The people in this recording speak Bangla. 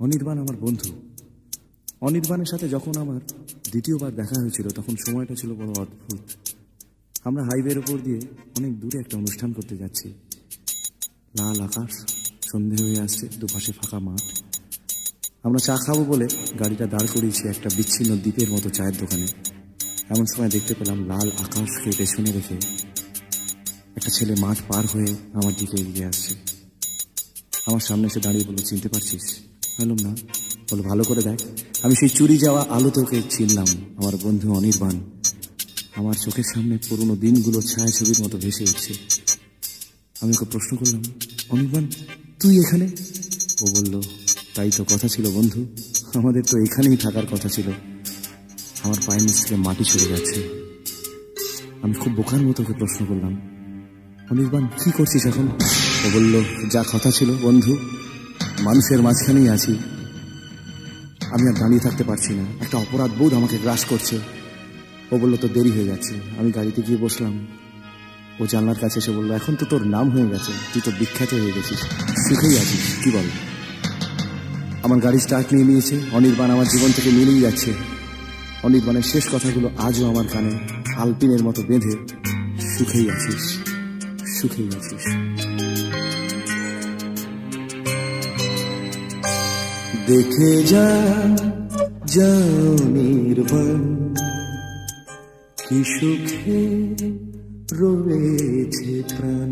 অনির্বাণ আমার বন্ধু। অনির্বাণের সাথে যখন আমার দ্বিতীয়বার দেখা হয়েছিল তখন সময়টা ছিল বড় অদ্ভুত। আমরা হাইওয়ের ওপর দিয়ে অনেক দূরে একটা অনুষ্ঠান করতে যাচ্ছি। লাল আকাশ, সন্ধে হয়ে আসছে, দুপাশে ফাঁকা মাঠ। আমরা চা খাবো বলে গাড়িটা দাঁড় করিয়েছি একটা বিচ্ছিন্ন দ্বীপের মতো চায়ের দোকানে। এমন সময় দেখতে পেলাম লাল আকাশকে পেছনে রেখে একটা ছেলে মাঠ পার হয়ে আমার দিকে এগিয়ে আসছে। আমার সামনে এসে দাঁড়িয়ে বলল, চিনতে পারছিস? বললাম না। বলো, ভালো করে দেখ। আমি সেই চুরি যাওয়া আলোতে ওকে চিনলাম, আমার বন্ধু অনির্বাণ। আমার চোখের সামনে পুরনো দিনগুলো ছায়াছবির মতো ভেসে উঠছে। আমি ওকে প্রশ্ন করলাম, অনির্বাণ তুই এখানে? ও বলল, তাই তো কথা ছিল বন্ধু, আমাদের তো এখানেই থাকার কথা ছিল। আমার পায়ের নিচ থেকে মাটি সরে যাচ্ছে। আমি খুব বোকার মতো ওকে প্রশ্ন করলাম, অনির্বাণ কি করছিস এখন? ও বলল, যা কথা ছিল বন্ধু, মানুষের মাঝখানেই আছি। আমি আর দাঁড়িয়ে থাকতে পারছি না, একটা অপরাধ বোধ আমাকে গ্রাস করছে। ও বলল, তো দেরি হয়ে যাচ্ছে। আমি গাড়িতে গিয়ে বসলাম। ও জানলার কাছে এসে বলল, এখন তো তোর নাম হয়ে গেছে, তুই তো বিখ্যাত হয়ে গেছিস, সুখেই আছিস, কি বল? আমার গাড়ি স্টার্ট নিয়ে নিয়েছে। অনির্বাণ আমার জীবন থেকে মিলেই যাচ্ছে। অনির্বাণের শেষ কথাগুলো আজও আমার কানে আলপিনের মতো বেঁধে, সুখেই আছিস, সুখেই আছিস। দেখে যা অনির্বাণ, কি সুখে রয়েছে প্রাণ।